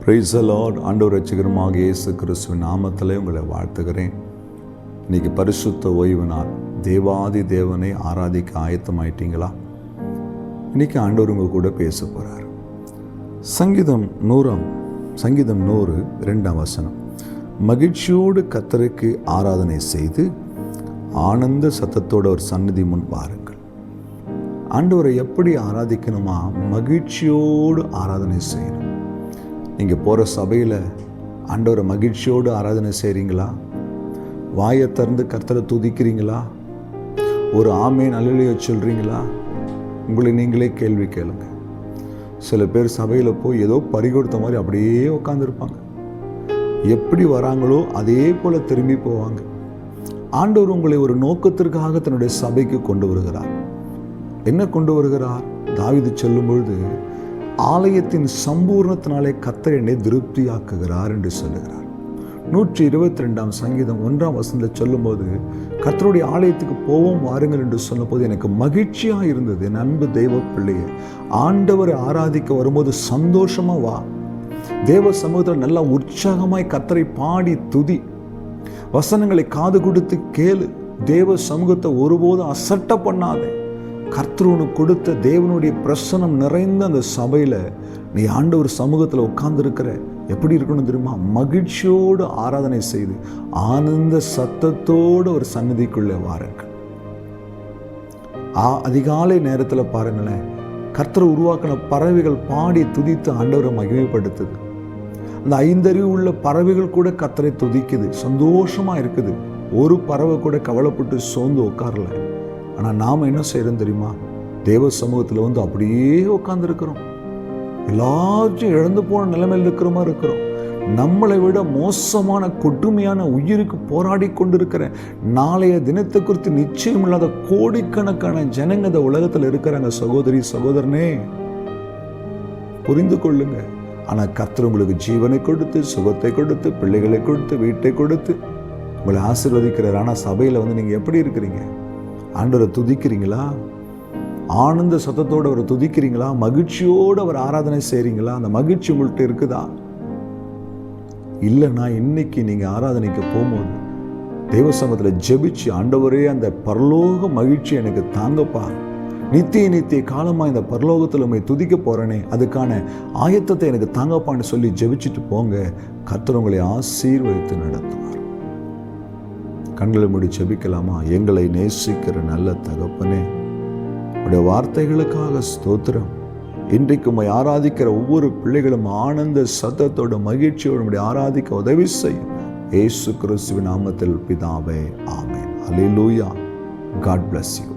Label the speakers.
Speaker 1: Praise the Lord. ஆண்டவர் ரட்சகருமாக இயேசு கிறிஸ்துவின் நாமத்திலே உங்களை வாழ்த்துகிறேன். இன்னைக்கு பரிசுத்த ஓய்வு நாள். தேவாதி தேவனை ஆராதிக்க ஆயத்தமாயிட்டீங்களா? இன்னைக்கு ஆண்டவர் உங்க கூட பேச போறார். சங்கீதம் 100 2ஆம் வசனம். மகிழ்ச்சியோடு கர்த்தருக்கு ஆராதனை செய்து ஆனந்த சத்தத்தோடு ஒரு சந்நிதி முன் வாருங்கள். ஆண்டவரை எப்படி ஆராதிக்கணுமா? மகிழ்ச்சியோடு ஆராதனை செய்யணும். நீங்கள் போகிற சபையில் ஆண்டவரை மகிழ்ச்சியோடு ஆராதனை செய்கிறீங்களா? வாயை திறந்து கர்த்தரை துதிக்கிறீங்களா? ஒரு ஆமேன் அல்லேலூயா சொல்கிறீங்களா? உங்களை நீங்களே கேள்வி கேளுங்க. சில பேர் சபையில் போய் ஏதோ பறி கொடுத்த மாதிரி அப்படியே உட்காந்துருப்பாங்க. எப்படி வராங்களோ அதே போல் திரும்பி போவாங்க. ஆண்டவர் உங்களை ஒரு நோக்கத்திற்காக தன்னுடைய சபைக்கு கொண்டு வருகிறார். என்ன கொண்டு வருகிறார்? தாவீது சொல்லும் பொழுது, ஆலயத்தின் சம்பூர்ணத்தினாலே கர்த்தர் என்னை திருப்தியாக்குகிறார் என்று சொல்லுகிறார். 122ஆம் சங்கீதம் 1ஆம் வசனத்தில் சொல்லும் போது, கர்த்தருடைய ஆலயத்துக்கு போவோம் வாருங்கள் என்று சொன்னபோது எனக்கு மகிழ்ச்சியாக இருந்தது. என் அன்பு தெய்வ பிள்ளையே, ஆண்டவரை ஆராதிக்க வரும்போது சந்தோஷமா வா. தேவ சமூகத்தில் நல்லா உற்சாகமாய் கர்த்தரை பாடி துதி. வசனங்களை காது கொடுத்து கேளு. தேவ சமூகத்தை ஒருபோதும் அசட்ட பண்ணாதே. கர்த்தர் உனக்கு கொடுத்த தேவனுடைய பிரசனம் நிறைந்த அந்த சபையில் நீ ஆண்டவர் சமூகத்தில் உட்கார்ந்துருக்கிற. எப்படி இருக்கணும் தெரியுமா? மகிழ்ச்சியோடு ஆராதனை செய்து ஆனந்த சத்தத்தோடு ஒரு சந்நிதிக்குள்ளே வாருங்கள். அதிகாலை நேரத்தில் பாருங்களேன், கர்த்தர் உருவாக்கின பறவைகள் பாடி துதித்து ஆண்டவரை மகிமைப்படுத்துது. அந்த 5 அறிவு உள்ள பறவைகள் கூட கர்த்தரை துதிக்குது, சந்தோஷமா இருக்குது. ஒரு பறவை கூட கவலைப்பட்டு சோர்ந்து உட்காரல. ஆனால் நாம் என்ன செய்கிறோம் தெரியுமா? தேவ சமூகத்தில் அப்படியே உட்கார்ந்துருக்கிறோம். எல்லாத்தையும் இழந்து போன நிலைமையில் இருக்கிற மாதிரி இருக்கிறோம். நம்மளை விட மோசமான கொடுமையான உயிருக்கு போராடி கொண்டிருக்கிற நாளைய தினத்தை குறித்து நிச்சயம் இல்லாத கோடிக்கணக்கான ஜனங்க இந்த உலகத்தில் இருக்கிறாங்க. சகோதரி சகோதரனே, புரிந்து கொள்ளுங்க. ஆனால் கர்த்தர் உங்களுக்கு ஜீவனை கொடுத்து, சுகத்தை கொடுத்து, பிள்ளைகளை கொடுத்து, வீட்டை கொடுத்து உங்களை ஆசீர்வதிக்கிறார். ஆனால் சபையில் நீங்கள் எப்படி இருக்கிறீங்க? ஆண்டவரை துதிக்கிறீங்களா? ஆனந்த சத்தத்தோடு அவரை துதிக்கிறீங்களா? மகிழ்ச்சியோடு அவர் ஆராதனை செய்கிறீங்களா? அந்த மகிழ்ச்சி உங்கள்கிட்ட இருக்குதா? இல்லைன்னா இன்னைக்கு நீங்கள் ஆராதனைக்கு போகும்போது தேவ சமூகத்தில் ஜெபிச்சு, ஆண்டவரே அந்த பரலோக மகிழ்ச்சி எனக்கு தாங்கப்பா, நித்திய காலமாக இந்த பரலோகத்தில் உண்மை துதிக்க போகிறேனே, அதுக்கான ஆயத்தத்தை எனக்கு தாங்கப்பான்னு சொல்லி ஜெபிச்சுட்டு போங்க. கர்த்தர் உங்களை ஆசீர்வதித்து நடத்துவார். கண்களை மூடி ஜெபிக்கலாமா? எங்களை நேசிக்கிற நல்ல தகப்பனே, உடைய வார்த்தைகளுக்காக ஸ்தோத்திரம். இன்றைக்கு உம்மை ஆராதிக்கிற ஒவ்வொரு பிள்ளைகளும் ஆனந்த சத்தத்தோட மகிழ்ச்சியோடு உம்மை ஆராதிக்க உதவி செய்யும். இயேசு கிறிஸ்துவின் நாமத்தில் பிதாவே, ஆமென். அல்லேலூயா. God bless you.